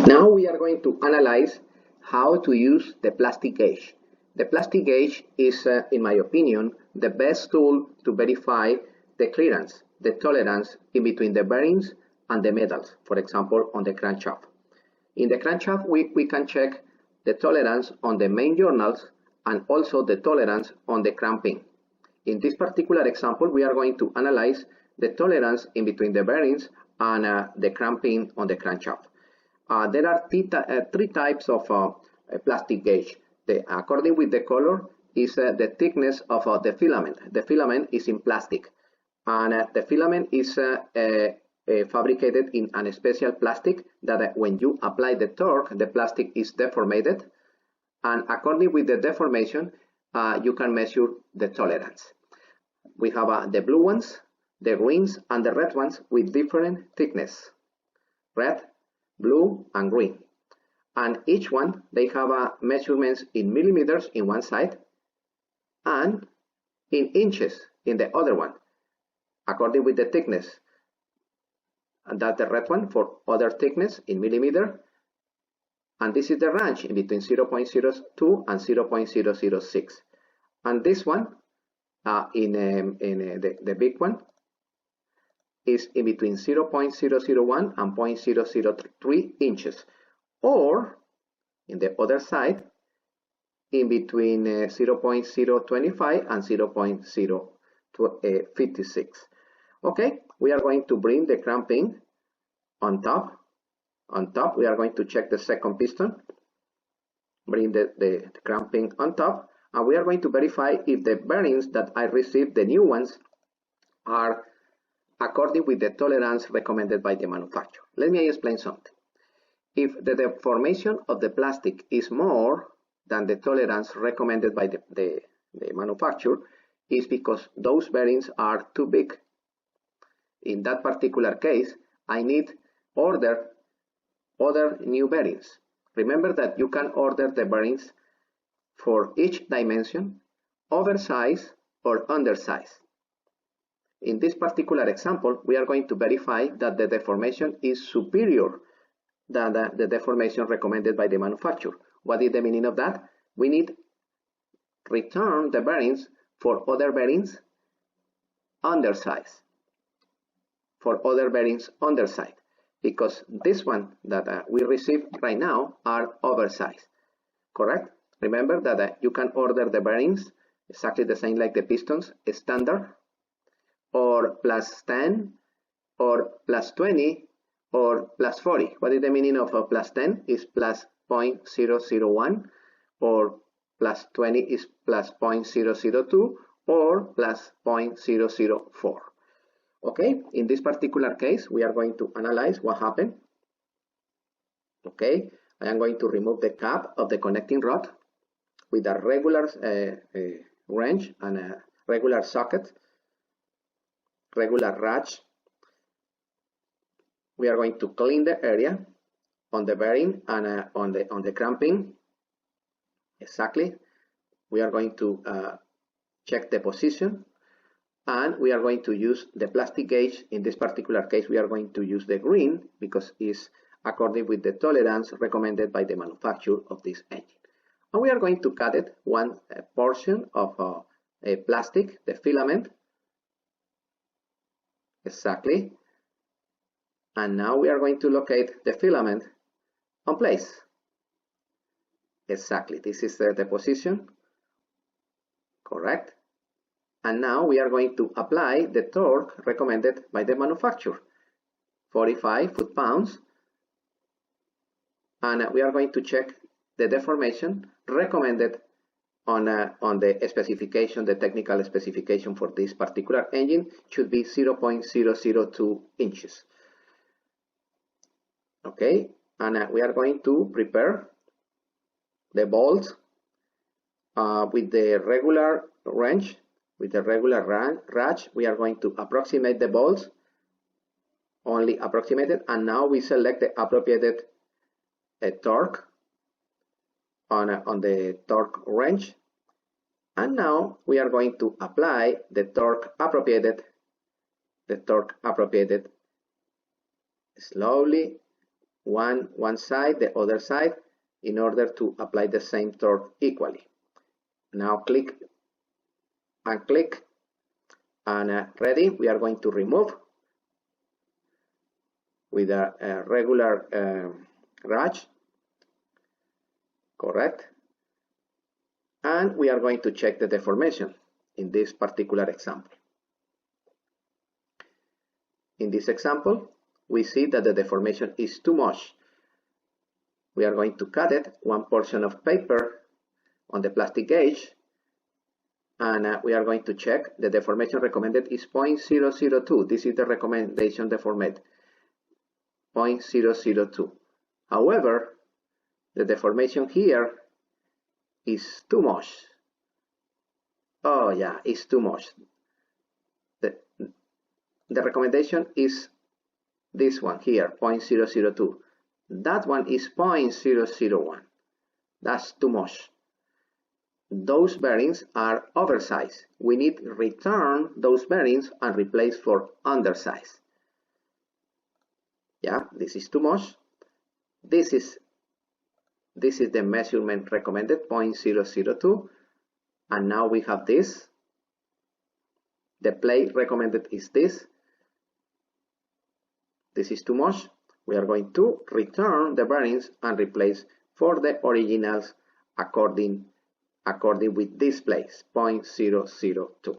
Now we are going to analyze how to use the plastic gauge. The plastic gauge is, in my opinion, the best tool to verify the clearance, the tolerance in between the bearings and the metals, for example, on the crankshaft. In the crankshaft, we can check the tolerance on the main journals and also the tolerance on the cramping. In this particular example, we are going to analyze the tolerance in between the bearings and the cramping on the crankshaft. There are three types of plastic gauge. According with the color is the thickness of the filament. The filament is in plastic, and the filament is fabricated in a special plastic that when you apply the torque, the plastic is deformed, and according with the deformation, you can measure the tolerance. We have the blue ones, the greens, and the red ones with different thickness. Red, blue, and green. And each one, they have measurements in millimeters in one side and in inches in the other one, according with the thickness. And that's the red one for other thickness in millimeter. And this is the range in between 0.02 and 0.006. And this one, the big one, is in between 0.001 and 0.003 inches, or in the other side, in between 0.025 and 0.056. Okay, we are going to bring the cramping on top. On top, we are going to check the second piston, bring the cramping on top, and we are going to verify if the bearings that I received, the new ones, are according with the tolerance recommended by the manufacturer. Let me explain something. If the deformation of the plastic is more than the tolerance recommended by the manufacturer, is because those bearings are too big. In that particular case, I need order other new bearings. Remember that you can order the bearings for each dimension, oversize or undersize. In this particular example, we are going to verify that the deformation is superior than the deformation recommended by the manufacturer. What is the meaning of that? We need return the bearings for other bearings undersize. For other bearings underside, because this one that we received right now are oversized. Correct? Remember that you can order the bearings exactly the same like the pistons, standard, or plus 10, or plus 20, or plus 40. What is the meaning of plus 10? Is plus 0.001, or plus 20 is plus 0.002, or plus 0.004. Okay, in this particular case, we are going to analyze what happened. Okay, I am going to remove the cap of the connecting rod with a regular wrench and a regular socket, regular ratchet. We are going to clean the area on the bearing and on the cramping. Exactly. We are going to check the position, and we are going to use the plastic gauge. In this particular case, we are going to use the green because it's according with the tolerance recommended by the manufacturer of this engine. And we are going to cut it one portion of a plastic, the filament. Exactly. And now we are going to locate the filament on place. Exactly. This is the position. Correct. And now we are going to apply the torque recommended by the manufacturer, 45 foot-pounds. And we are going to check the deformation recommended on the specification, the technical specification for this particular engine should be 0.002 inches. Okay, and we are going to prepare the bolts with the regular wrench. With the regular ratchet, we are going to approximate the bolts, only approximated, and now we select the appropriate torque on the torque wrench, and now we are going to apply the torque appropriated slowly one side, the other side, in order to apply the same torque equally. Now click and click, and ready. We are going to remove with a regular wrench, correct? And we are going to check the deformation in this particular example. In this example, we see that the deformation is too much. We are going to cut it, one portion of paper on the plastic gauge, and we are going to check. The deformation recommended is 0.002. This is the recommendation deformate, 0.002. However, the deformation here is too much. Oh yeah, it's too much. The recommendation is this one here, 0.002. That one is 0.001. That's too much. Those bearings are oversized. We need to return those bearings and replace for undersize. Yeah, this is too much. This is the measurement recommended, 0.002. And now we have this. The plate recommended is this. This is too much. We are going to return the bearings and replace for the originals according with this place, 0.002.